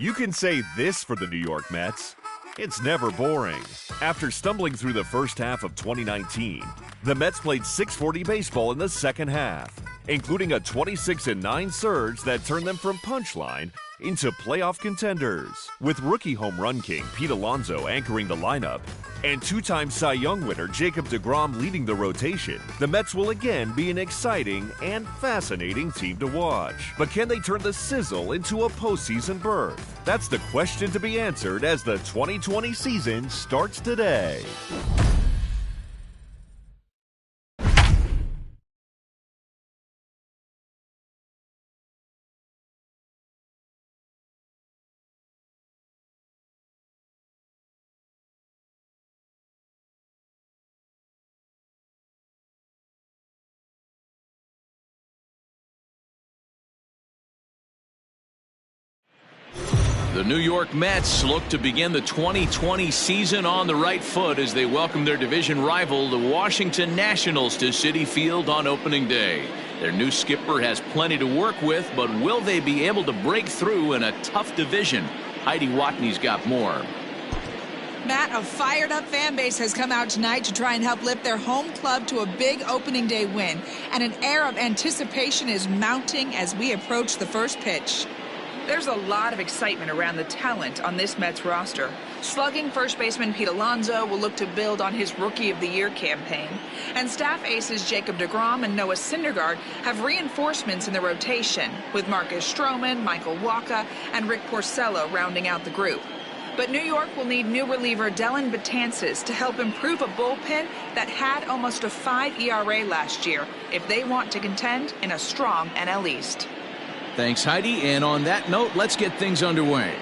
You can say this for the New York Mets: it's never boring. After stumbling through the first half of 2019, the Mets played .640 baseball in the second half, including a 26-9 surge that turned them from punchline into playoff contenders. With rookie home run king Pete Alonso anchoring the lineup and two-time Cy Young winner Jacob deGrom leading the rotation, the Mets will again be an exciting and fascinating team to watch. But can they turn the sizzle into a postseason berth? That's the question to be answered as the 2020 season starts today. The New York Mets look to begin the 2020 season on the right foot as they welcome their division rival, the Washington Nationals, to Citi Field on opening day. Their new skipper has plenty to work with, but will they be able to break through in a tough division? Heidi Watney's got more. Matt, a fired-up fan base has come out tonight to try and help lift their home club to a big opening day win. And an air of anticipation is mounting as we approach the first pitch. There's a lot of excitement around the talent on this Mets roster. Slugging first baseman Pete Alonso will look to build on his Rookie of the Year campaign. And staff aces Jacob deGrom and Noah Syndergaard have reinforcements in the rotation, with Marcus Stroman, Michael Wacha, and Rick Porcello rounding out the group. But New York will need new reliever Dellin Betances to help improve a bullpen that had almost a 5 ERA last year if they want to contend in a strong NL East. Thanks, Heidi. And on that note, let's get things underway.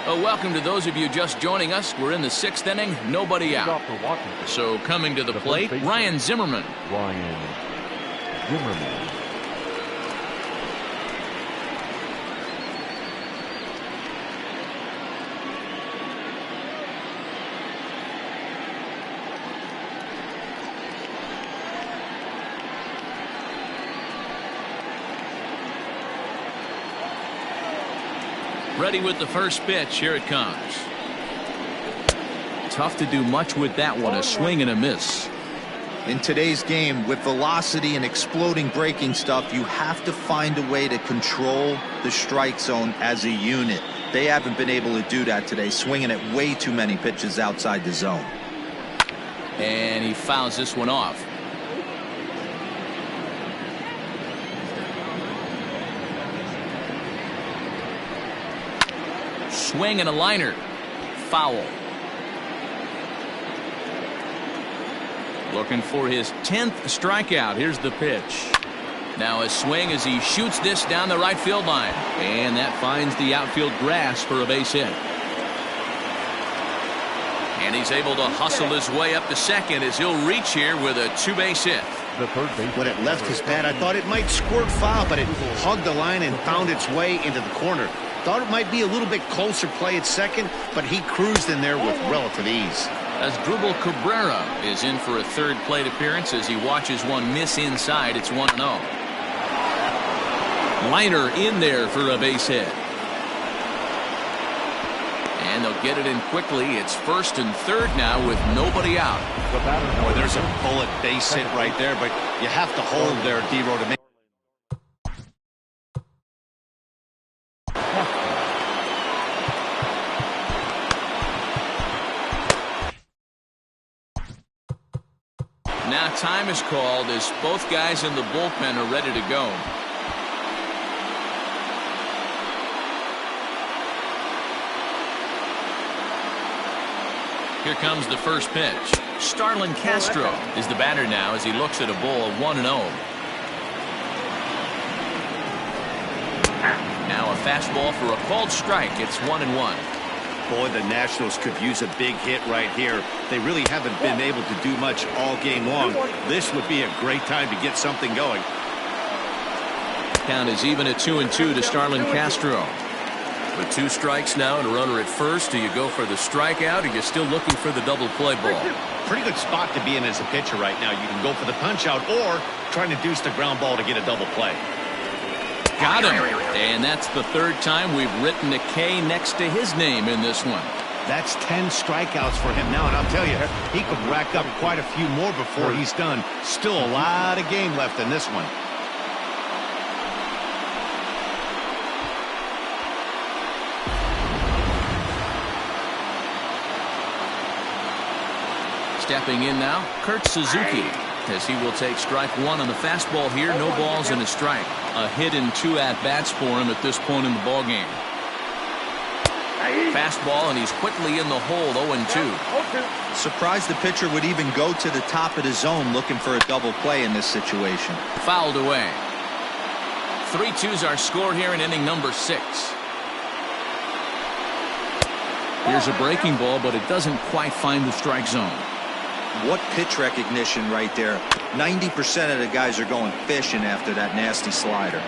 Welcome to those of you just joining us. We're in the 6th inning, nobody out. So coming to the plate, Ryan Zimmerman. Ready with the first pitch. Here it comes. Tough to do much with that one. A swing and a miss. In today's game, with velocity and exploding breaking stuff, you have to find a way to control the strike zone as a unit. They haven't been able to do that today, swinging at way too many pitches outside the zone. And he fouls this one off. Swing and a liner. Foul. Looking for his 10th strikeout. Here's the pitch. Now a swing as he shoots this down the right field line. And that finds the outfield grass for a base hit. And he's able to hustle his way up to second as he'll reach here with a 2-base hit. When it left his bat, I thought it might squirt foul, but it hugged the line and found its way into the corner. Thought it might be a little bit closer play at second, but he cruised in there with relative ease. Asdrubal Cabrera is in for a third plate appearance as he watches one miss inside. It's 1-0. Liner in there for a base hit. And they'll get it in quickly. It's first and third now with nobody out. Boy, there's a bullet base hit right there, but you have to hold there, D-Row, to make. Now time is called as both guys in the bullpen are ready to go. Here comes the first pitch. Starlin Castro is the batter now as he looks at a ball 1-0. Now a fastball for a called strike. It's 1-1. Boy, the Nationals could use a big hit right here. They really haven't been able to do much all game long. This would be a great time to get something going. Count is even at 2-2 to Starlin Castro. With 2 strikes now and a runner at first, do you go for the strikeout or you're still looking for the double play ball? Pretty good spot to be in as a pitcher right now. You can go for the punch out or try to deuce the ground ball to get a double play. Got him. And that's the 3rd time we've written a K next to his name in this one. That's 10 strikeouts for him now, and I'll tell you, he could rack up quite a few more before he's done. Still a lot of game left in this one. Stepping in now, Kurt Suzuki, as he will take strike 1 on the fastball here. No balls and a strike. A hit and 2 at-bats for him at this point in the ballgame. Fastball, and he's quickly in the hole, 0-2. Surprised the pitcher would even go to the top of the zone looking for a double play in this situation. Fouled away. 3-2's our score here in inning number 6. Here's a breaking ball, but it doesn't quite find the strike zone. What pitch recognition right there. 90% of the guys are going fishing after that nasty slider.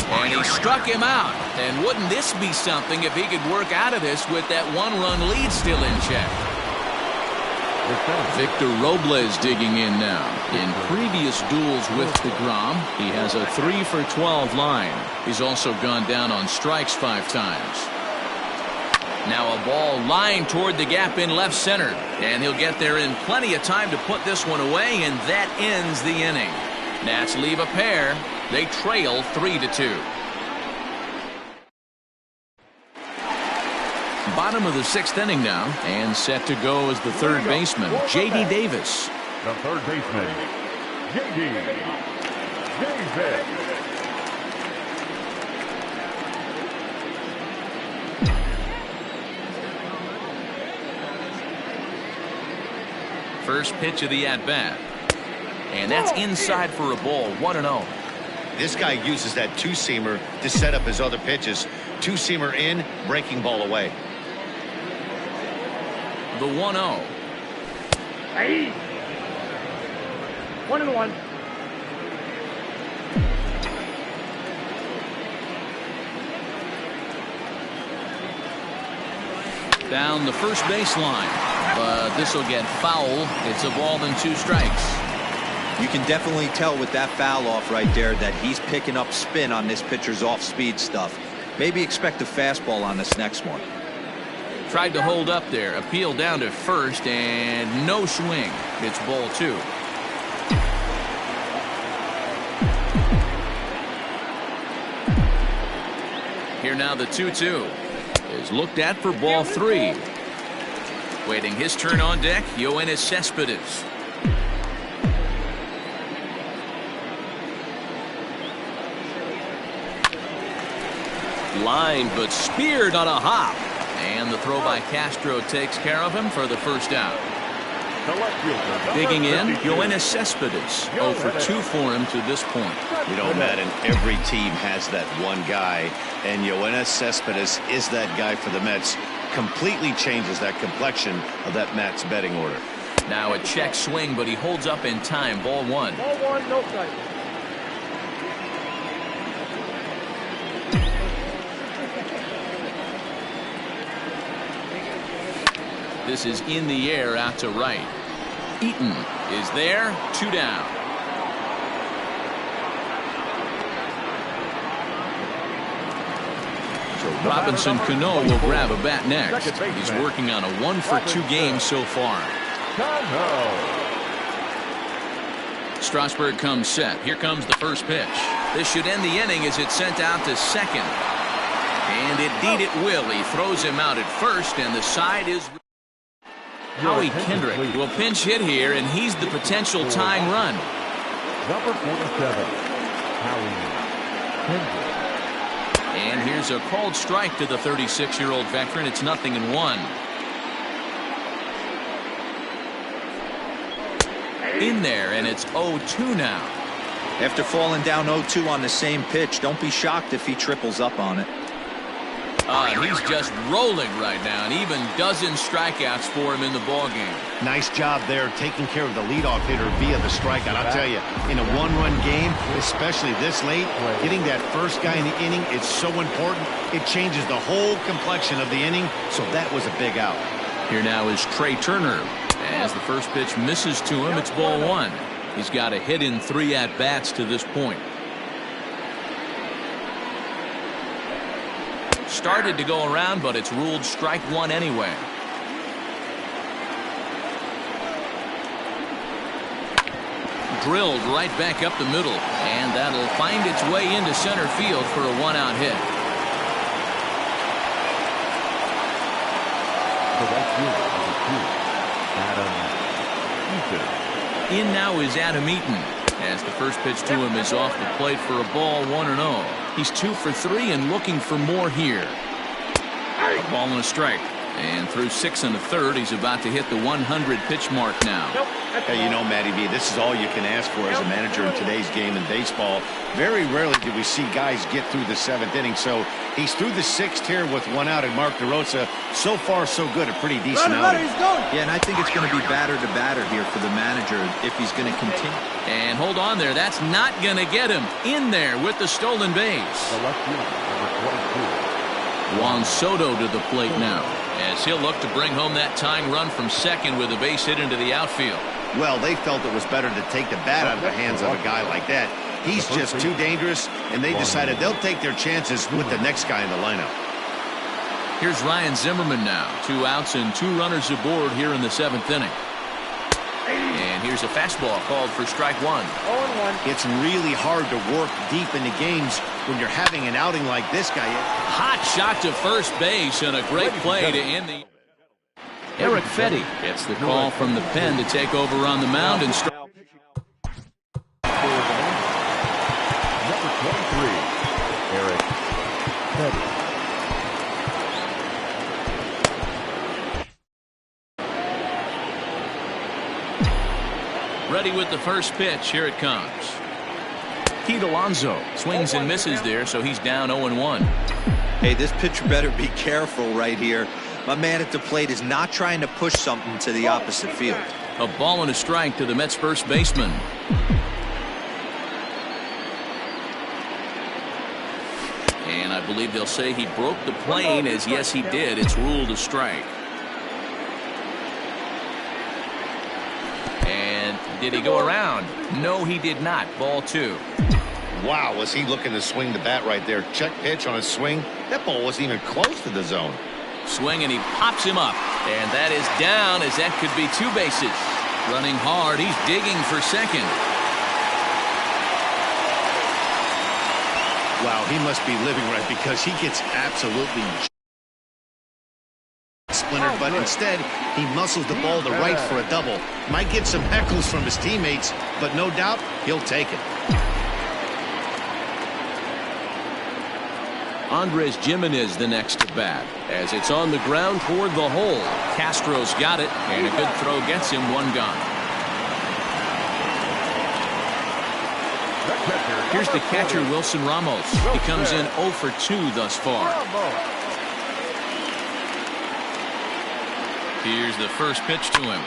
And he struck him out. And wouldn't this be something if he could work out of this with that 1-run lead still in check? Victor Robles digging in now. In previous duels with DeGrom, he has a 3-for-12 line. He's also gone down on strikes 5 times. Now a ball lined toward the gap in left center. And he'll get there in plenty of time to put this one away, and that ends the inning. Nats leave a pair. They trail 3-2. Bottom of the 6th inning now, and set to go is the 3rd baseman, J.D. Davis. The 3rd baseman, J.D. Davis. First pitch of the at-bat. And that's inside for a ball, 1-0. This guy uses that 2-seamer to set up his other pitches. 2-seamer in, breaking ball away. The 1-0. Hey. 1-1. Down the first baseline, but this will get foul. It's a ball and 2 strikes. You can definitely tell with that foul off right there that he's picking up spin on this pitcher's off-speed stuff. Maybe expect a fastball on this next one. Tried to hold up there, appeal down to first, and no swing. It's ball 2. Here now the 2-2 is looked at for ball 3. Waiting his turn on deck, Yoenis Cespedes. Lined but speared on a hop. And the throw by Castro takes care of him for the first out. Digging in, Yoenis Cespedes. 0 for 2 for him to this point. You know, Madden, every team has that one guy, and Yoenis Cespedes is that guy for the Mets. Completely changes that complexion of that Mets betting order. Now a check swing, but he holds up in time. Ball 1. Ball 1, no strike. This is in the air out to right. Eaton is there. 2 down. Robinson Cano will grab a bat next. He's working on a 1-for-2 game so far. Strasburg comes set. Here comes the first pitch. This should end the inning as it's sent out to second. And indeed it will. He throws him out at first, and the side is Howie Kendrick will pinch hit here, and he's the potential tying run. Number 47, Howie Kendrick. And here's a called strike to the 36-year-old veteran. It's 0-1. In there, and it's 0-2 now. After falling down 0-2 on the same pitch, don't be shocked if he triples up on it. He's just rolling right now, and even dozens strikeouts for him in the ballgame. Nice job there taking care of the leadoff hitter via the strikeout. I'll tell you, in a one-run game, especially this late, getting that first guy in the inning is so important. It changes the whole complexion of the inning, so that was a big out. Here now is Trey Turner. As the first pitch misses to him, it's ball one. He's got a hit in 3 at-bats to this point. Started to go around, but it's ruled strike one anyway. Drilled right back up the middle, and that'll find its way into center field for a 1-out hit. In now is Adam Eaton, as the first pitch to him is off the plate for a ball, 1-0. He's 2 for 3 and looking for more here. A ball and a strike. And through 6 1/3, he's about to hit the 100 pitch mark now. Hey, you know, Matty B, this is all you can ask for as a manager in today's game in baseball. Very rarely do we see guys get through the 7th inning. So he's through the 6th here with 1 out, and Mark DeRosa, so far so good, a pretty decent outing. Yeah, and I think it's going to be batter to batter here for the manager if he's going to continue. And hold on there, that's not going to get him in there with the stolen base. Juan Soto to the plate now, as he'll look to bring home that tying run from second with a base hit into the outfield. Well, they felt it was better to take the bat out of the hands of a guy like that. He's just too dangerous, and they decided they'll take their chances with the next guy in the lineup. Here's Ryan Zimmerman now. 2 outs and 2 runners aboard here in the 7th inning. And here's a fastball called for strike one. It's really hard to work deep into games when you're having an outing like this guy. Hot shot to first base and a great play to end the... Eric Fetty gets the call from the pen to take over on the mound and start. Number 23, Eric Fetty. Ready with the first pitch. Here it comes. Pete Alonso swings and misses there, so he's down 0-1. Hey, this pitcher better be careful right here. My man at the plate is not trying to push something to the opposite field. A ball and a strike to the Mets first baseman. And I believe they'll say he broke the plane, as yes he did. It's ruled a strike. And did he go around? No, he did not. Ball 2. Wow, was he looking to swing the bat right there. Check pitch on his swing. That ball wasn't even close to the zone. Swing, and he pops him up. And that is down, as that could be 2 bases. Running hard. He's digging for second. Wow, he must be living right, because he gets absolutely splintered, but instead he muscles the ball to right for a double. Might get some heckles from his teammates, but no doubt he'll take it. Andres Gimenez the next to bat, as it's on the ground toward the hole. Castro's got it, and a good throw gets him 1 gone. Here's the catcher, Wilson Ramos. He comes in 0 for 2 thus far. Here's the first pitch to him.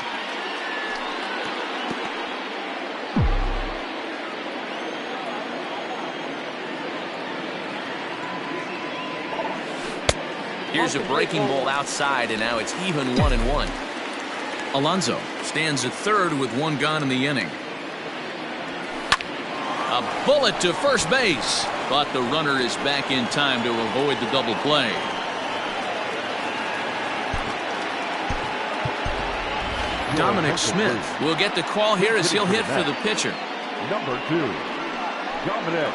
Here's a breaking ball outside, and now it's even 1-1. Alonso stands at third with 1 gone in the inning. A bullet to first base, but the runner is back in time to avoid the double play. Dominic Smith will get the call here as he'll hit for the pitcher. Number 2, Dominic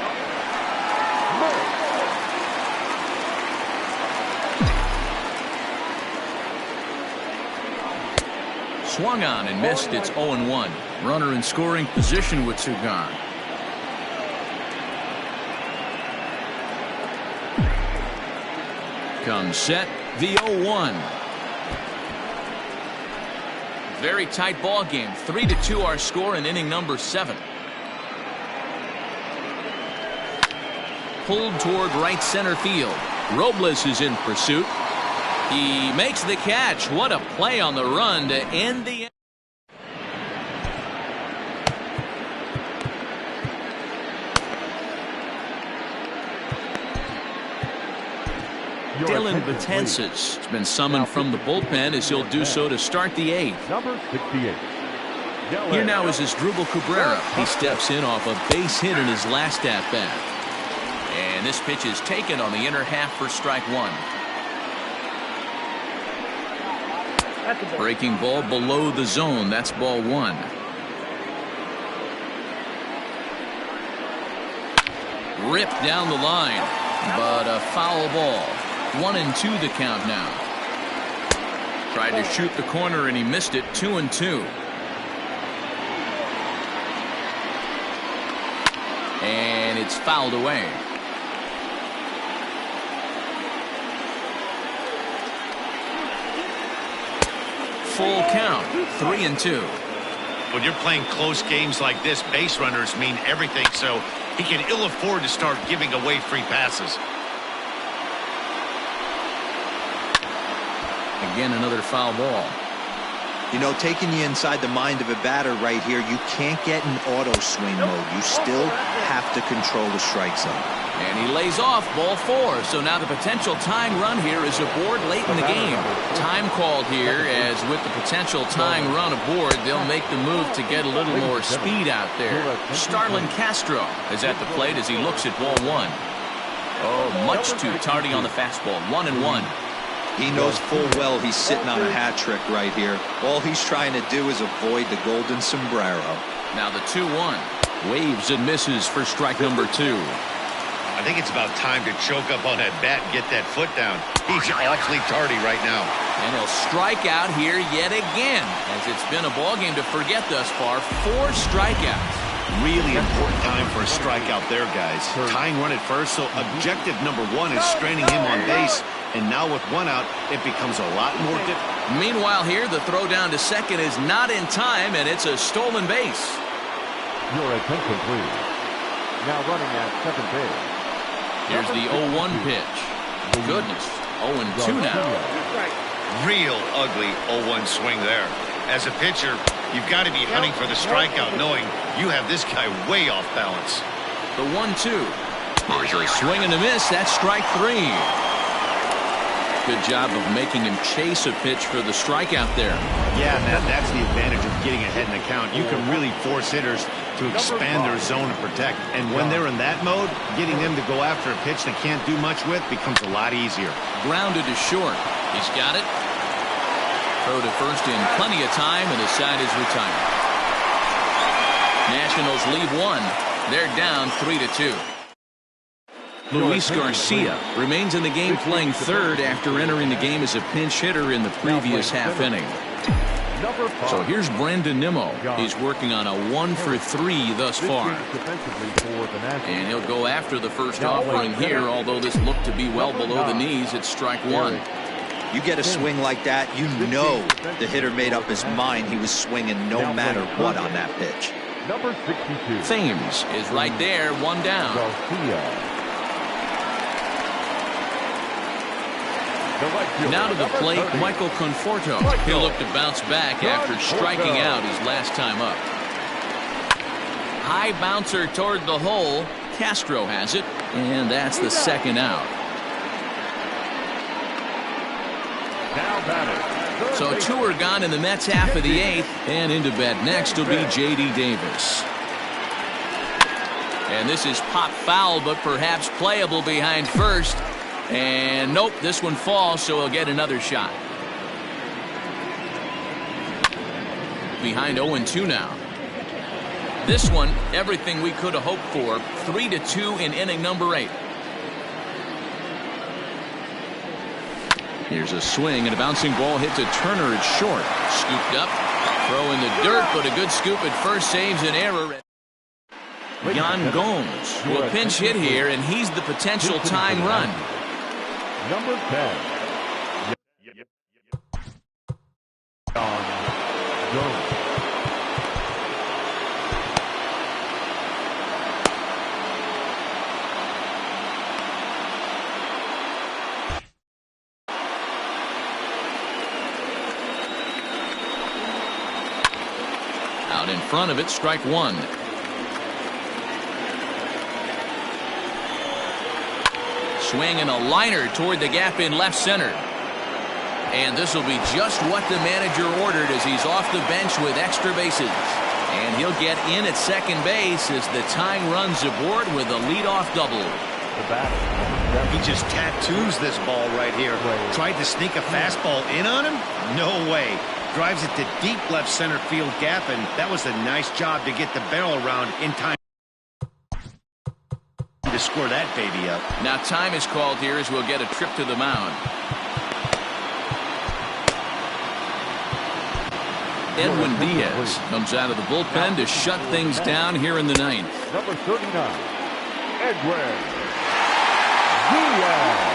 Smith. Swung on and missed. It's 0-1. Runner in scoring position with 2 gone. Comes set, the 0-1. Very tight ball game. 3-2 our score in inning number 7. Pulled toward right center field. Robles is in pursuit. He makes the catch. What a play on the run to end the. Dylan Betances has been summoned from the bullpen as he'll do so to start the 8th. Number 68. Here now is Asdrubal Cabrera. He steps in off a base hit in his last at-bat. And this pitch is taken on the inner half for strike 1. Breaking ball below the zone. That's ball 1. Ripped down the line, but a foul ball. 1-2 the count now. Tried to shoot the corner and he missed it. 2-2. And it's fouled away. Full count. 3-2. When you're playing close games like this, base runners mean everything, so he can ill afford to start giving away free passes. Again, another foul ball. You know, taking you inside the mind of a batter right here, you can't get in auto swing mode. You still have to control the strike zone. And he lays off ball 4. So now the potential tying run here is aboard late in the game. Time called here, as with the potential tying run aboard, they'll make the move to get a little more speed out there. Starlin Castro is at the plate as he looks at ball 1. Oh, much too tardy on the fastball. 1-1. He knows full well he's sitting on a hat trick right here. All he's trying to do is avoid the golden sombrero. Now the 2-1. Waves and misses for strike number 2. I think it's about time to choke up on that bat and get that foot down. He's awfully tardy right now. And he'll strike out here yet again, as it's been a ball game to forget thus far. 4 strikeouts. Really important time for a strikeout there, guys. Tying run at first, so objective number 1 is straining him on base. And now with 1 out, it becomes a lot more difficult. Meanwhile here, the throw down to second is not in time, and it's a stolen base. Your attention, please. Now running at second base. Here's the 0-1 pitch. Goodness, 0-2 now. Real ugly 0-1 swing there. As a pitcher, you've got to be hunting for the strikeout, knowing you have this guy way off balance. The 1-2. Here's a swing and a miss. That's strike 3. Good job of making him chase a pitch for the strikeout there. Yeah, that's the advantage of getting ahead in the count. You can really force hitters to expand their zone to protect. And when they're in that mode, getting them to go after a pitch they can't do much with becomes a lot easier. Grounded to short. He's got it. Throw to first in plenty of time, and the side is retired. Nationals lead 1. They're down 3-2. Luis Garcia remains in the game, playing third after entering the game as a pinch hitter in the previous half inning. So here's Brandon Nimmo. He's working on a 1-for-3 thus far. And he'll go after the first offering here, although this looked to be well below the knees. It's strike 1. You get a swing like that, you know the hitter made up his mind he was swinging no matter what on that pitch. Number 62. Thames is right there, 1 down. Now to the plate, Michael Conforto. He'll look to bounce back after striking out his last time up. High bouncer toward the hole. Castro has it, and that's the 2nd out. So 2 are gone in the Mets half of the 8th, and into bat next will be J.D. Davis. And this is pop foul, but perhaps playable behind first. And nope, this one falls, so he'll get another shot. Behind 0-2 now. This one, everything we could have hoped for. 3-2 in inning number 8. Here's a swing and a bouncing ball hit to Turner at short. Scooped up, throw in the dirt, but a good scoop at first saves an error. Yan Gomes will pinch hit here, and he's the potential tying run. Number 10. Yan Gomes. in front of it, strike one. Swinging a liner toward the gap in left center. And this will be just what the manager ordered as he's off the bench with extra bases. And he'll get in at second base as the tying runs aboard with a leadoff double. He just tattoos this ball right here. Tried to sneak a fastball in on him? No way. Drives it to deep left center field gap, and that was a nice job to get the barrel around in time to score that baby up. Now time is called here as we'll get a trip to the mound. Edwin Diaz comes out of the bullpen to shut things down here in the ninth. Number 39, Edwin Diaz.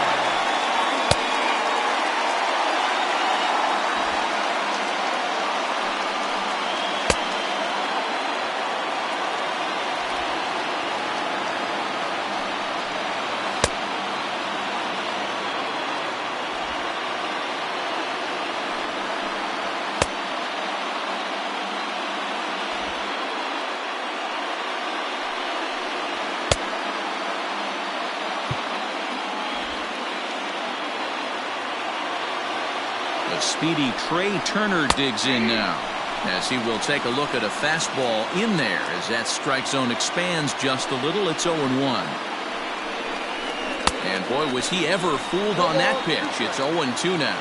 Speedy Trey Turner digs in now as he will take a look at a fastball in there as that strike zone expands just a little. It's 0-1. And boy, was he ever fooled on that pitch. It's 0-2 now.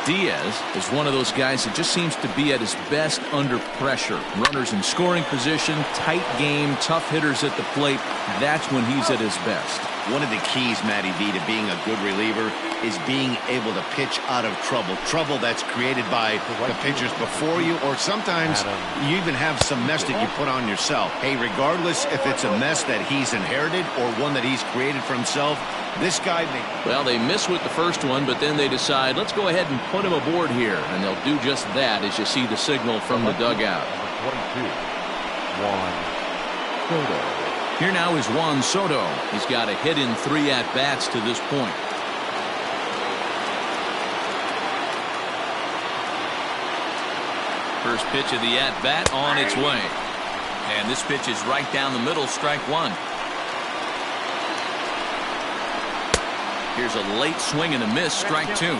Diaz is one of those guys that just seems to be at his best under pressure. Runners in scoring position, tight game, tough hitters at the plate. That's when he's at his best. One of the keys, Matty V, to being a good reliever is being able to pitch out of trouble. Trouble that's created by the pitchers before you, or sometimes you even have some mess that you put on yourself. Hey, regardless if it's a mess that he's inherited or one that he's created for himself, this guy may... Well, they miss with the first one, but then they decide, let's go ahead and put him aboard here. And they'll do just that as you see the signal from the dugout. 22, Juan Soto. Here now is Juan Soto. He's got a hit in 3 at-bats to this point. First pitch of the at-bat on its way. And this pitch is right down the middle, strike one. Here's a late swing and a miss, strike two.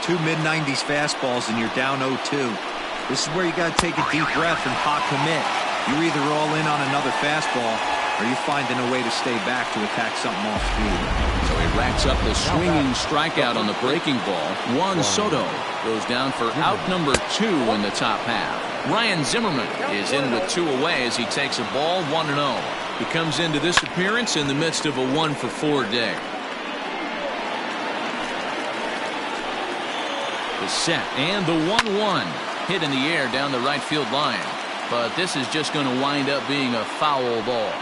Two mid-90s fastballs and you're down 0-2. This is where you got to take a deep breath and hot commit. You're either all in on another fastball or you're finding a way to stay back to attack something off speed. So he racks up the swinging strikeout on the breaking ball. Juan Soto goes down for out number 2 in the top half. Ryan Zimmerman is in with 2 away as he takes a ball 1-0. He comes into this appearance in the midst of a 1-for-4 day. The set and the 1-1 hit in the air down the right field line. But this is just going to wind up being a foul ball.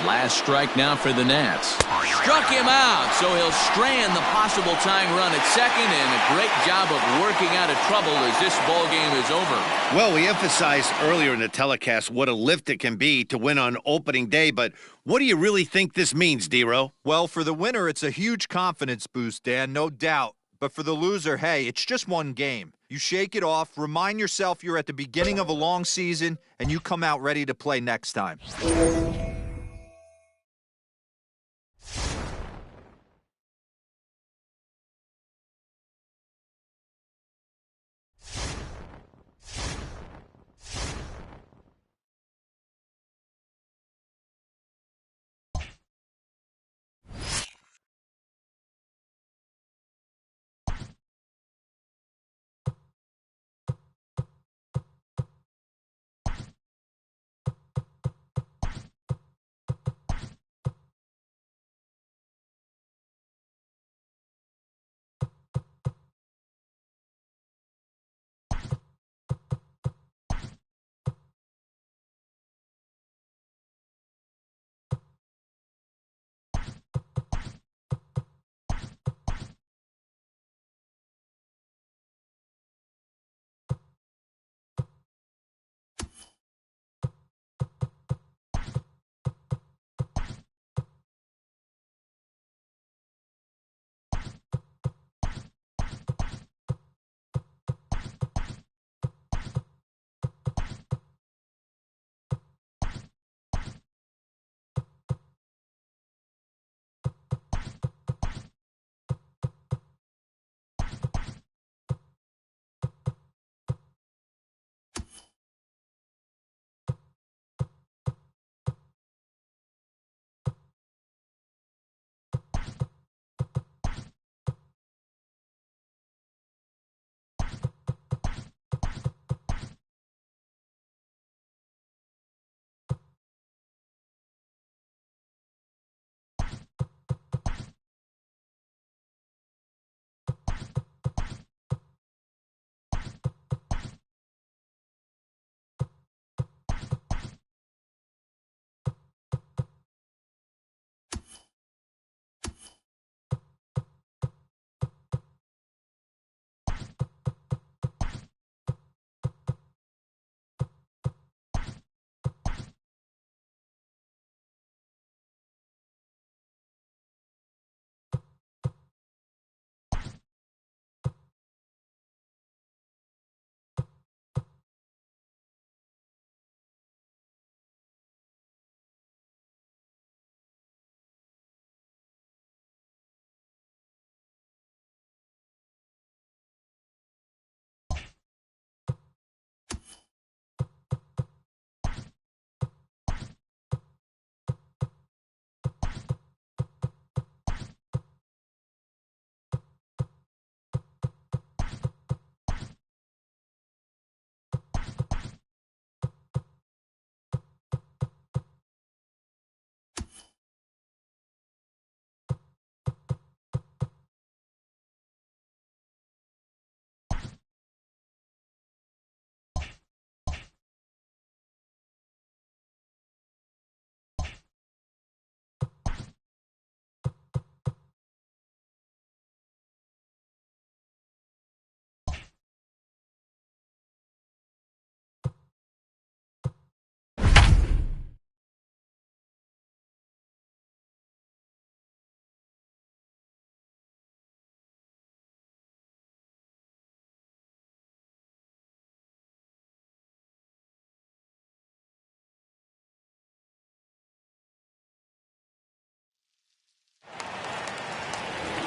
Last strike now for the Nats. Struck him out, so he'll strand the possible tying run at second, and a great job of working out of trouble as this ball game is over. Well, we emphasized earlier in the telecast what a lift it can be to win on opening day, but what do you really think this means, D-Row? Well, for the winner, it's a huge confidence boost, Dan, no doubt. But for the loser, hey, it's just one game. You shake it off, remind yourself you're at the beginning of a long season, and you come out ready to play next time.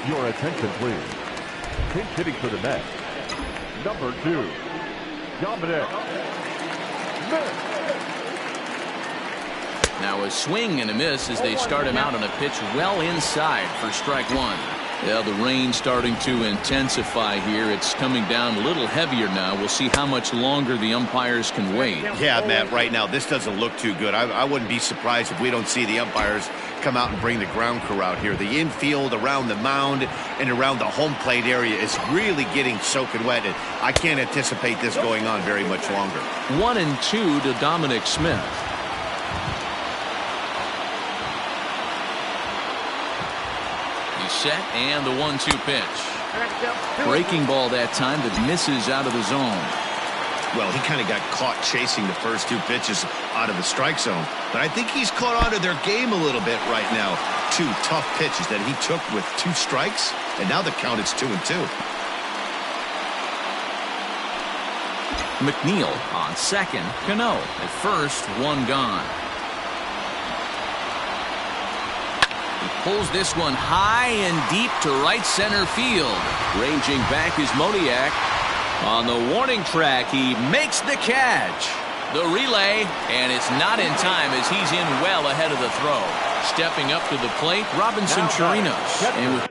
Your attention, please. Pinch hitting for the Mets. Number 2, Dominic. Now a swing and a miss as they start him out on a pitch well inside for strike 1. Yeah, the rain starting to intensify here. It's coming down a little heavier now. We'll see how much longer the umpires can wait. Yeah, Matt, right now this doesn't look too good. I wouldn't be surprised if we don't see the umpires come out and bring the ground crew out here. The infield around the mound and around the home plate area is really getting soaking wet. And I can't anticipate this going on very much longer. 1-2 to Dominic Smith. Set and the 1-2 pitch. Breaking ball that time that misses out of the zone. Well, he kind of got caught chasing the first 2 pitches out of the strike zone, but I think he's caught onto their game a little bit right now. 2 tough pitches that he took with 2 strikes, and now the count is 2-2. McNeil on second. Cano at first, 1 gone. Pulls this one high and deep to right center field. Ranging back is Moniak. On the warning track, he makes the catch. The relay, and it's not in time as he's in well ahead of the throw. Stepping up to the plate, Robinson Chirinos. And with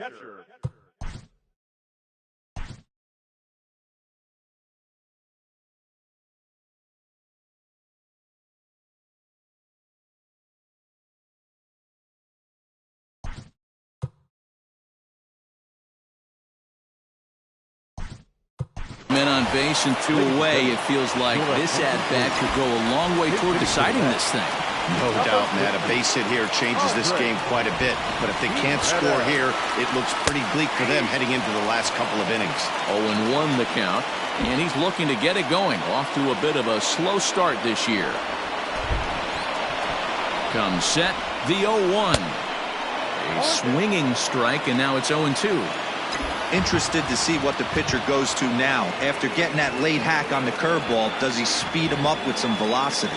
men on base and 2 away, it feels like this at-bat could go a long way toward deciding this thing. No doubt, Matt. A base hit here changes this game quite a bit. But if they can't score here, it looks pretty bleak for them heading into the last couple of innings. 0-1 the count, and he's looking to get it going. Off to a bit of a slow start this year. Comes set, the 0-1. A swinging strike, and now it's 0-2. Interested to see what the pitcher goes to now. After getting that late hack on the curveball, does he speed him up with some velocity?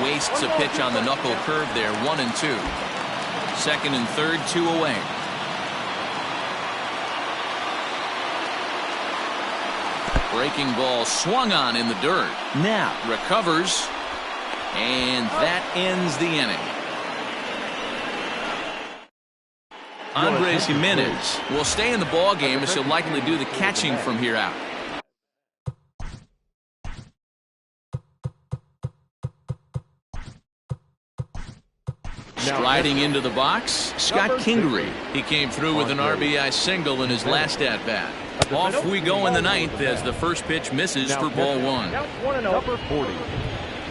Wastes a pitch on the knuckle curve there, 1-2. Second and third, 2 away. Breaking ball swung on in the dirt. Now recovers, and that ends the inning. Andres Jimenez will stay in the ball game as he'll likely do the catching from here out. Striding into the box, Scott Kingery. He came through with an RBI single in his last at-bat. Off we go in the ninth as the first pitch misses for ball 1. Number 40,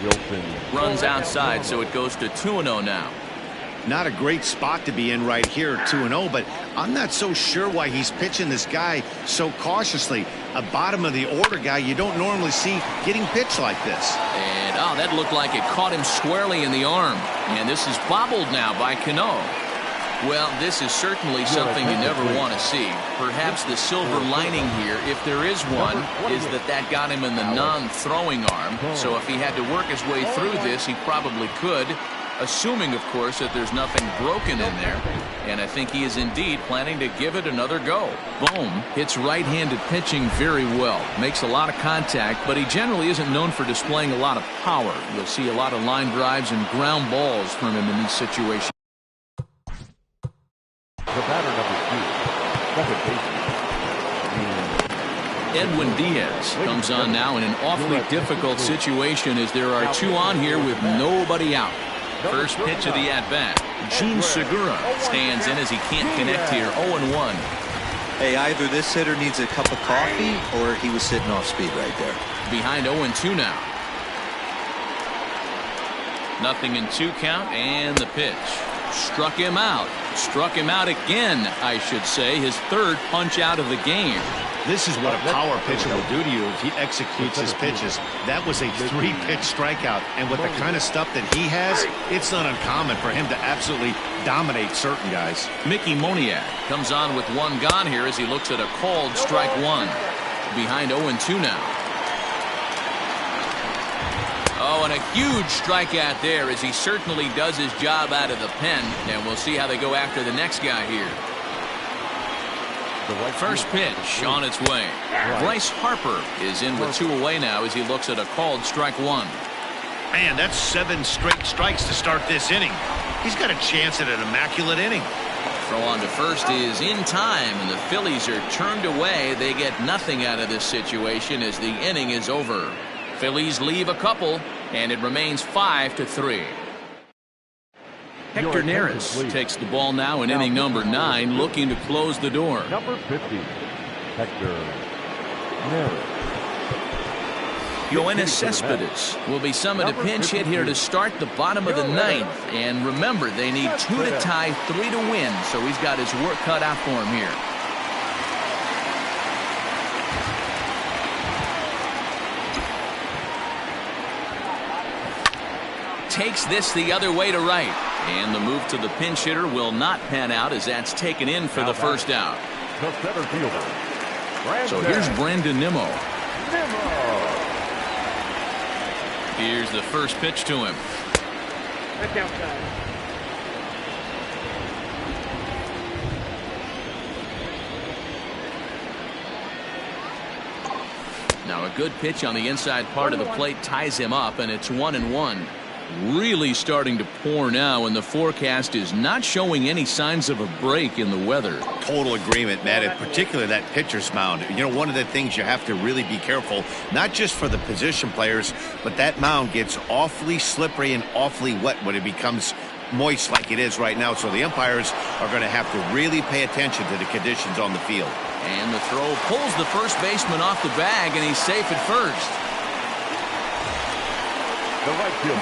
Wilson. Runs outside, so it goes to 2-0 now. Not a great spot to be in right here, 2-0, but I'm not so sure why he's pitching this guy so cautiously. A bottom of the order guy you don't normally see getting pitched like this. And that looked like it caught him squarely in the arm. And this is bobbled now by Cano. Well, this is certainly something you never want to see. Perhaps the silver lining here, if there is one, is that got him in the non-throwing arm. So if he had to work his way through this, he probably could. Assuming, of course, that there's nothing broken in there. And I think he is indeed planning to give it another go. Bohm hits right-handed pitching very well. Makes a lot of contact, but he generally isn't known for displaying a lot of power. You'll see a lot of line drives and ground balls from him in these situations. The batter number 2, second baseman, Edwin Diaz comes on now in an awfully difficult situation as there are 2 on here with nobody out. First pitch of the at-bat. Gene Segura stands in as he can't connect here. 0-1. Hey, either this hitter needs a cup of coffee or he was sitting off speed right there. Behind 0-2 now. Nothing in 2 count, and the pitch. Struck him out. Struck him out again, I should say. His 3rd punch out of the game. This is what a power pitcher will do to you if he executes his pitches. That was a 3-pitch strikeout, and with the kind of stuff that he has, it's not uncommon for him to absolutely dominate certain guys. Mickey Moniak comes on with 1 gone here as he looks at a called strike 1. Behind 0-2 now. Oh, and a huge strikeout there as he certainly does his job out of the pen, and we'll see how they go after the next guy here. First pitch on its way. Bryce Harper is in with 2 away now as he looks at a called strike 1. Man, that's 7 straight strikes to start this inning. He's got a chance at an immaculate inning. Throw on to first is in time, and the Phillies are turned away. They get nothing out of this situation as the inning is over. Phillies leave a couple, and it remains 5-3. Hector Neris takes the ball now in inning number 9, looking to close the door. Number 50, Hector Neris. Yoenis Cespedes will be summoned a pinch hit here to start the bottom of the 9th. And remember, they need 2 to tie, 3 to win, so he's got his work cut out for him here. Takes this the other way to right. And the move to the pinch hitter will not pan out as that's taken in for the first out. The center fielder. So here's Brandon Nimmo. Here's the first pitch to him. That's outside. Now a good pitch on the inside part of the plate ties him up, and it's 1-1. Really starting to pour now, and the forecast is not showing any signs of a break in the weather. Total agreement, Matt, in particular that pitcher's mound. You know, one of the things you have to really be careful, not just for the position players, but that mound gets awfully slippery and awfully wet when it becomes moist like it is right now. So the umpires are going to have to really pay attention to the conditions on the field. And the throw pulls the first baseman off the bag, and he's safe at first.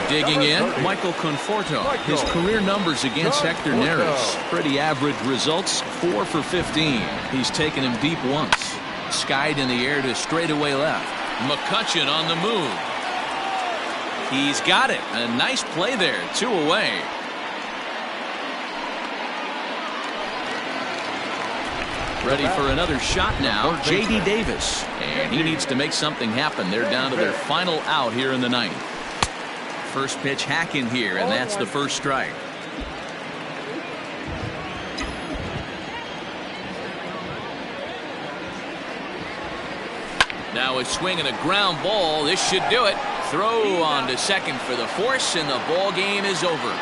Digging in, Michael Conforto. His career numbers against Hector Neris. Pretty average results, 4 for 15. He's taken him deep once. Skied in the air to straightaway left. McCutchen on the move. He's got it. A nice play there. 2 away. Ready for another shot now, J.D. Davis. And he needs to make something happen. They're down to their final out here in the 9th. First pitch hack in here, and that's the first strike. Now a swing and a ground ball. This should do it. Throw on to second for the force, and the ball game is over.